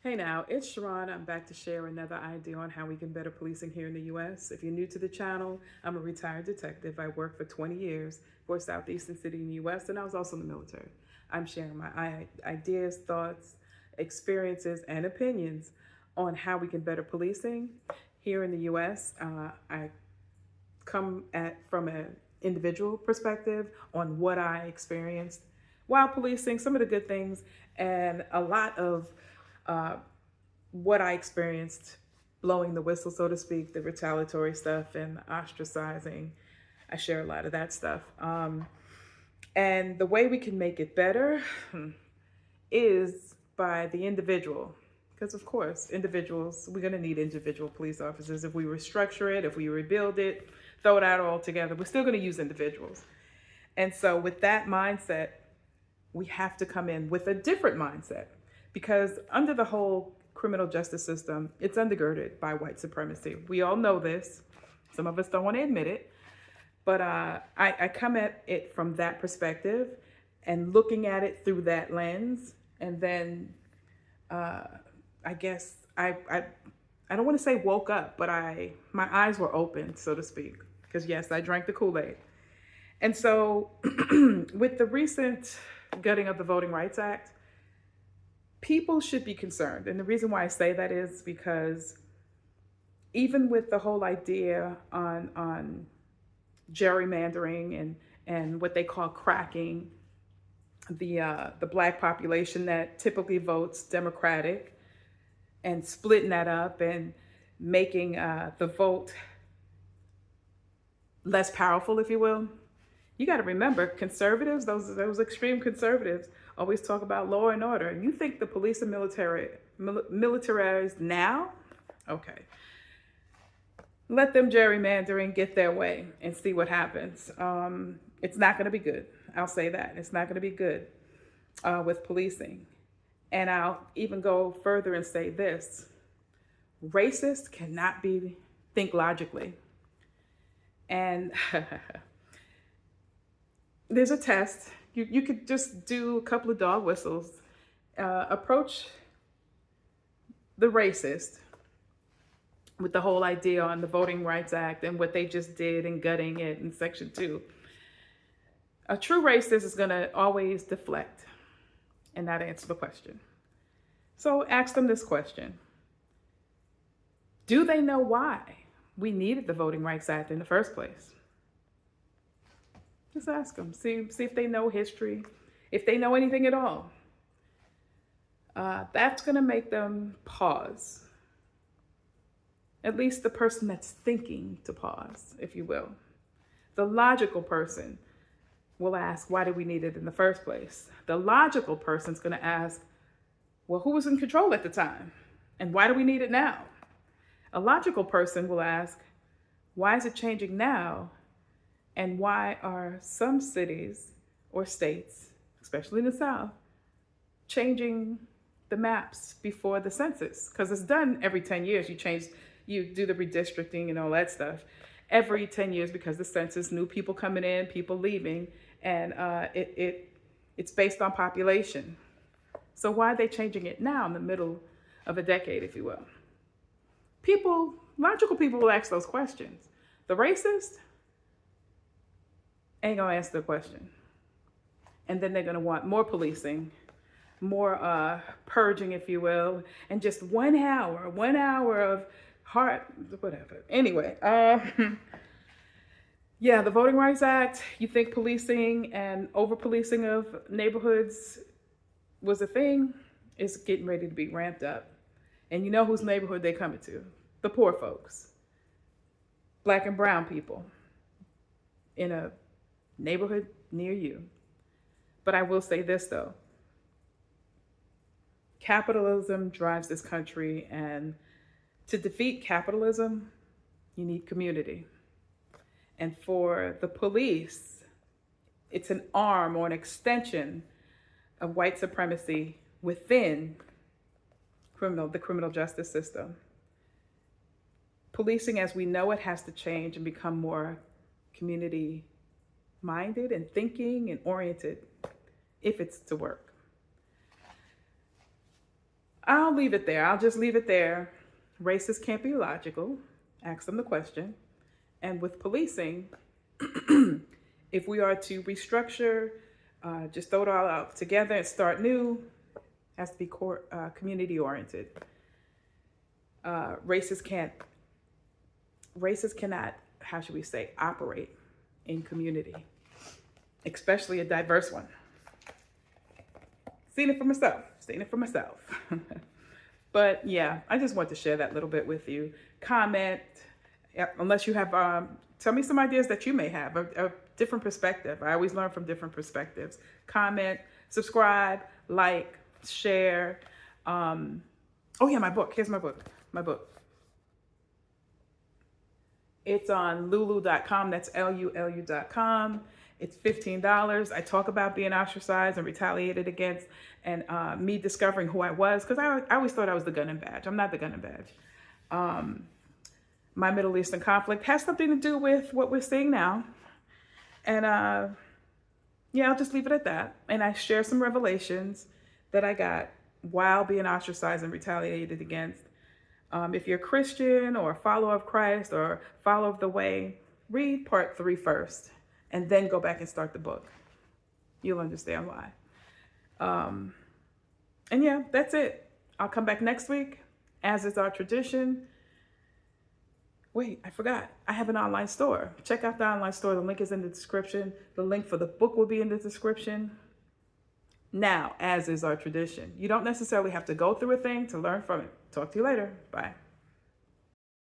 Hey now, it's Sharon. I'm back to share another idea on how we can better policing here in the US. If you're new to the channel, I'm a retired detective. I worked for 20 years for a Southeastern city in the US, and I was also in the military. I'm sharing my ideas, thoughts, experiences, and opinions on how we can better policing here in the US. I come at from an individual perspective on what I experienced while policing, some of the good things, and a lot of uh, what I experienced blowing the whistle, so to speak, the retaliatory stuff and ostracizing. I share a lot of that stuff. And the way we can make it better is by the individual. Because, of course, individuals, we're going to need individual police officers. If we restructure it, if we rebuild it, throw it out all together, we're still going to use individuals. And so, with that mindset, we have to come in with a different mindset because under the whole criminal justice system, it's undergirded by white supremacy. We all know this. Some of us don't want to admit it, but I come at it from that perspective and looking at it through that lens. And then I guess I don't want to say woke up, but my eyes were open, so to speak, because yes, I drank the Kool-Aid. And so with the recent gutting of the Voting Rights Act, people should be concerned. And the reason why I say that is because even with the whole idea on gerrymandering and what they call cracking the black population that typically votes Democratic and splitting that up and making the vote less powerful, if you will. You got to remember, conservatives, those extreme conservatives, always talk about law and order. And you think the police are militarized now? Okay. Let them gerrymander and get their way and see what happens. It's not going to be good. I'll say that. It's not going to be good with policing. And I'll even go further and say this. Racists cannot think logically. And there's a test. You could just do a couple of dog whistles. Approach the racist with the whole idea on the Voting Rights Act and what they just did in gutting it in Section 2. A true racist is going to always deflect and not answer the question. So ask them this question. Do they know why we needed the Voting Rights Act in the first place? Just ask them. See if they know history, if they know anything at all. That's going to make them pause. At least the person that's thinking to pause, if you will. The logical person will ask, why did we need it in the first place? The logical person's going to ask, well, who was in control at the time? And why do we need it now? A logical person will ask, why is it changing now? And why are some cities or states, especially in the South, changing the maps before the census? Because it's done every 10 years. You do the redistricting and all that stuff every 10 years because the census, new people coming in, people leaving, and it's based on population. So why are they changing it now in the middle of a decade, if you will? Logical people will ask those questions. The racist ain't gonna answer the question. And then they're gonna want more policing, more purging, if you will, and just 1 hour of whatever. Anyway, yeah, the Voting Rights Act, you think policing and over-policing of neighborhoods was a thing, it's getting ready to be ramped up. And you know whose neighborhood they coming to? The poor folks, black and brown people in a neighborhood near you. But I will say this though, capitalism drives this country, and to defeat capitalism, you need community. And for the police, it's an arm or an extension of white supremacy within the criminal justice system. Policing as we know it has to change and become more community minded and thinking and oriented if it's to work. I'll leave it there. I'll just leave it there. Racists can't be logical. Ask them the question. And with policing, if we are to restructure, just throw it all out together and start new, has to be community oriented. Racists cannot, how should we say, operate in community, especially a diverse one. Seen it for myself. But yeah, I just want to share that little bit with you. Comment, unless you have, tell me some ideas that you may have, a different perspective. I always learn from different perspectives. Comment, subscribe, like, share. Oh yeah, my book. Here's my book. It's on lulu.com. That's LULU.com. It's $15. I talk about being ostracized and retaliated against, and me discovering who I was, because I always thought I was the gun and badge. I'm not the gun and badge. My Middle Eastern conflict has something to do with what we're seeing now. And yeah, I'll just leave it at that. And I share some revelations that I got while being ostracized and retaliated against. If you're a Christian or a follower of Christ or follower of the way, read part 3 first and then go back and start the book. You'll understand why. And yeah, that's it. I'll come back next week, as is our tradition. Wait, I forgot. I have an online store. Check out the online store. The link is in the description. The link for the book will be in the description. Now, as is our tradition, you don't necessarily have to go through a thing to learn from it. Talk to you later. Bye.